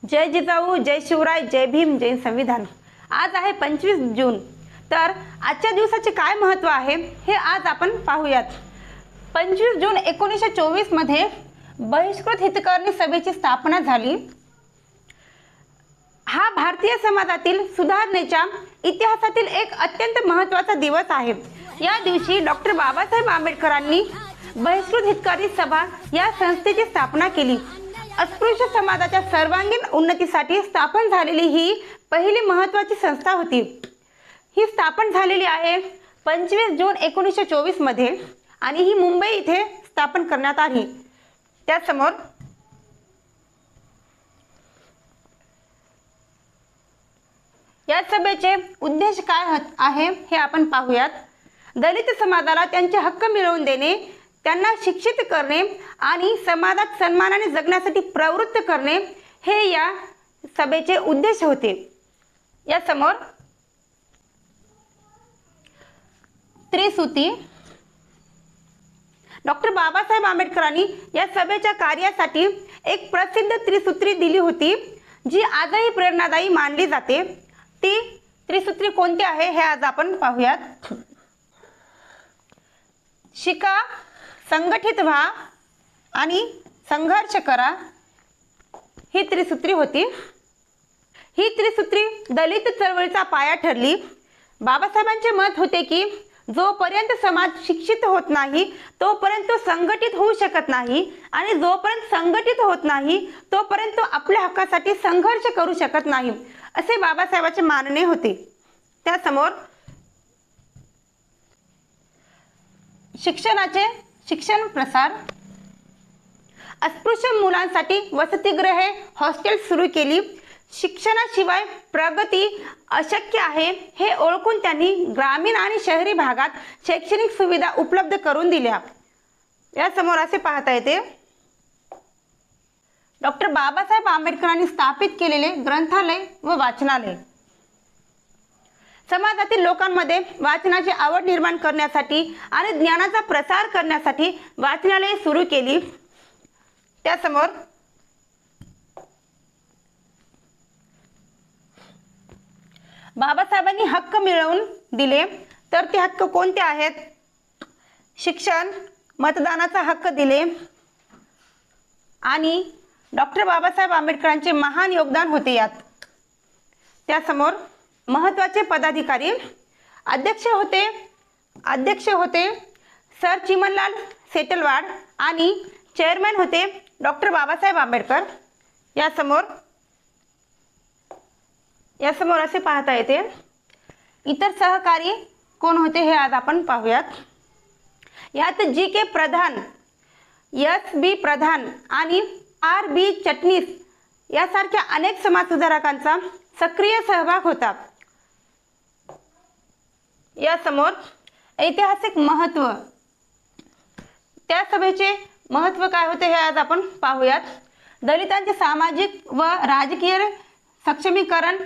जय जिजाऊ, जय शिवराय, जय भीम, जय संविधान। आज आहे 25 जून। तर आजच्या दिवसाचे काय महत्त्व आहे हे आज आपण पाहूयात। 25 जून 1924 मध्ये बहिष्कृत हितकारणी सभेची स्थापना झाली। हा भारतीय समाजातील सुधारणेच्या इतिहासातील एक अत्यंत महत्त्वाचा दिवस आहे। या दिवशी डॉक्टर बाबासाहेब आंबेडकरांनी बहिष्कृत हितकारी सभा या संस्थेची स्थापना केली। अस्पृश्य समाजाच्या सर्वांगीण उन्नतीसाठी स्थापन झालेली ही पहिली महत्त्वाची संस्था होती। ही स्थापन झालेली आहे 25 जून 1924 मध्ये आणि ही मुंबई इथे स्थापन करण्यात आली। त्यासमोर या सभेचे उद्देश काय आहे हे आपण पाहूयात। दलित समाजाला त्यांचे हक्क मिळवून देणे, त्यांना शिक्षित करणे आणि समाजात सन्मानाने जगण्यासाठी प्रवृत्त करणे हे या सभेचे उद्देश होते। या समोर त्रिसूत्री डॉक्टर बाबासाहेब आंबेडकरांनी या सभेच्या कार्यासाठी एक प्रसिद्ध त्रिसूत्री दिली होती, जी आजही प्रेरणादायी मानली जाते। ती त्रिसूत्री कोणती आहे हे आज आपण पाहूयात। शिका, संघटित व्हा आणि संघर्ष करा ही त्रिसूत्री होती। ही त्रिसूत्री दलित चळवळीचा पाया ठरली। बाबासाहेबांचे मत होते की जोपर्यंत समाज शिक्षित होत नाही तोपर्यंत संघटित होऊ शकत नाही आणि जोपर्यंत संघटित होत नाही तोपर्यंत आपल्या हक्कासाठी संघर्ष करू शकत नाही, असे बाबासाहेबांचे मानणे होते। त्यासमोर शिक्षण प्रसार, अस्पृश्य मुलांसाठी वसतिगृहे, हॉस्टेल सुरू केली। शिक्षणाशिवाय प्रगती अशक्य आहे हे ओळखून त्यांनी ग्रामीण आणि शहरी भागात शैक्षणिक सुविधा उपलब्ध करून दिल्या। या समोर असे पाहता येते डॉक्टर बाबासाहेब आंबेडकरांनी स्थापित केलेले ग्रंथालय व वाचनालय। समाजातील लोकांमध्ये वाचनाची आवड निर्माण करण्यासाठी आणि ज्ञानाचा प्रसार करण्यासाठी वाचनालये सुरू केली। त्यासमोर बाबासाहेबांनी हक्क मिळवून दिले, तर ते हक्क कोणते आहेत? शिक्षण, मतदानाचा हक्क दिले आणि डॉक्टर बाबासाहेब आंबेडकरांचे महान योगदान होते यात। त्यासमोर महत्त्वाचे पदाधिकारी अध्यक्ष होते सर चिमणलाल सेटलवाड आणि चेअरमॅन होते डॉक्टर बाबासाहेब आंबेडकर। यासमोर असे पाहता येते इतर सहकारी कोण होते हे आज आपण पाहूयात। यात जी.के. प्रधान, एस.बी. प्रधान आणि आर.बी. चटणीस यासारख्या अनेक समाजसुधारकांचा सक्रिय सहभाग होता। या समोर ऐतिहासिक महत्त्व, त्या सभेचे महत्त्व काय होते हे आज आपण पाहूयात। दलितांचे सामाजिक व राजकीय सक्षमीकरण,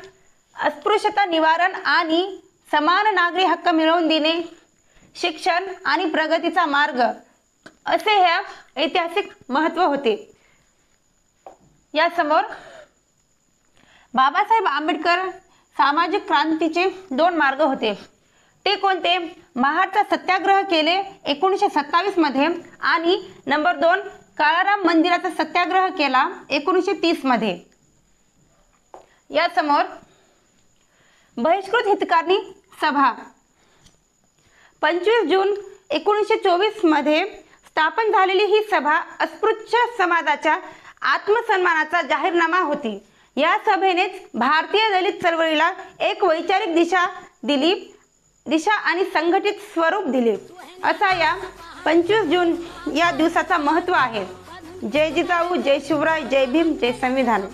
अस्पृश्यता निवारण आणि समान नागरी हक्क मिळवून देणे, शिक्षण आणि प्रगतीचा मार्ग असे ह्या ऐतिहासिक महत्त्व होते। या समोर बाबासाहेब आंबेडकर सामाजिक क्रांतीचे दोन मार्ग होते। ते कोणते? महाडचा सत्याग्रह केले 1927 मध्ये आणि नंबर 2 काळाराम मंदिराचा सत्याग्रह केला 1930 मध्ये। या समोर बहिष्कृत हितकारणी सभा 25 जून 1924 मध्ये स्थापन झालेली ही सभा अस्पृश्य समाजाच्या आत्मसन्मानाचा जाहीरनामा होती। या सभेनेच भारतीय दलित चळवळीला एक वैचारिक दिशा आणि संघटित स्वरूप दिले। असा या 25 जून या दिवसाचा महत्त्व आहे। जय जिजाऊ, जय शिवराय, जय भीम, जय संविधान।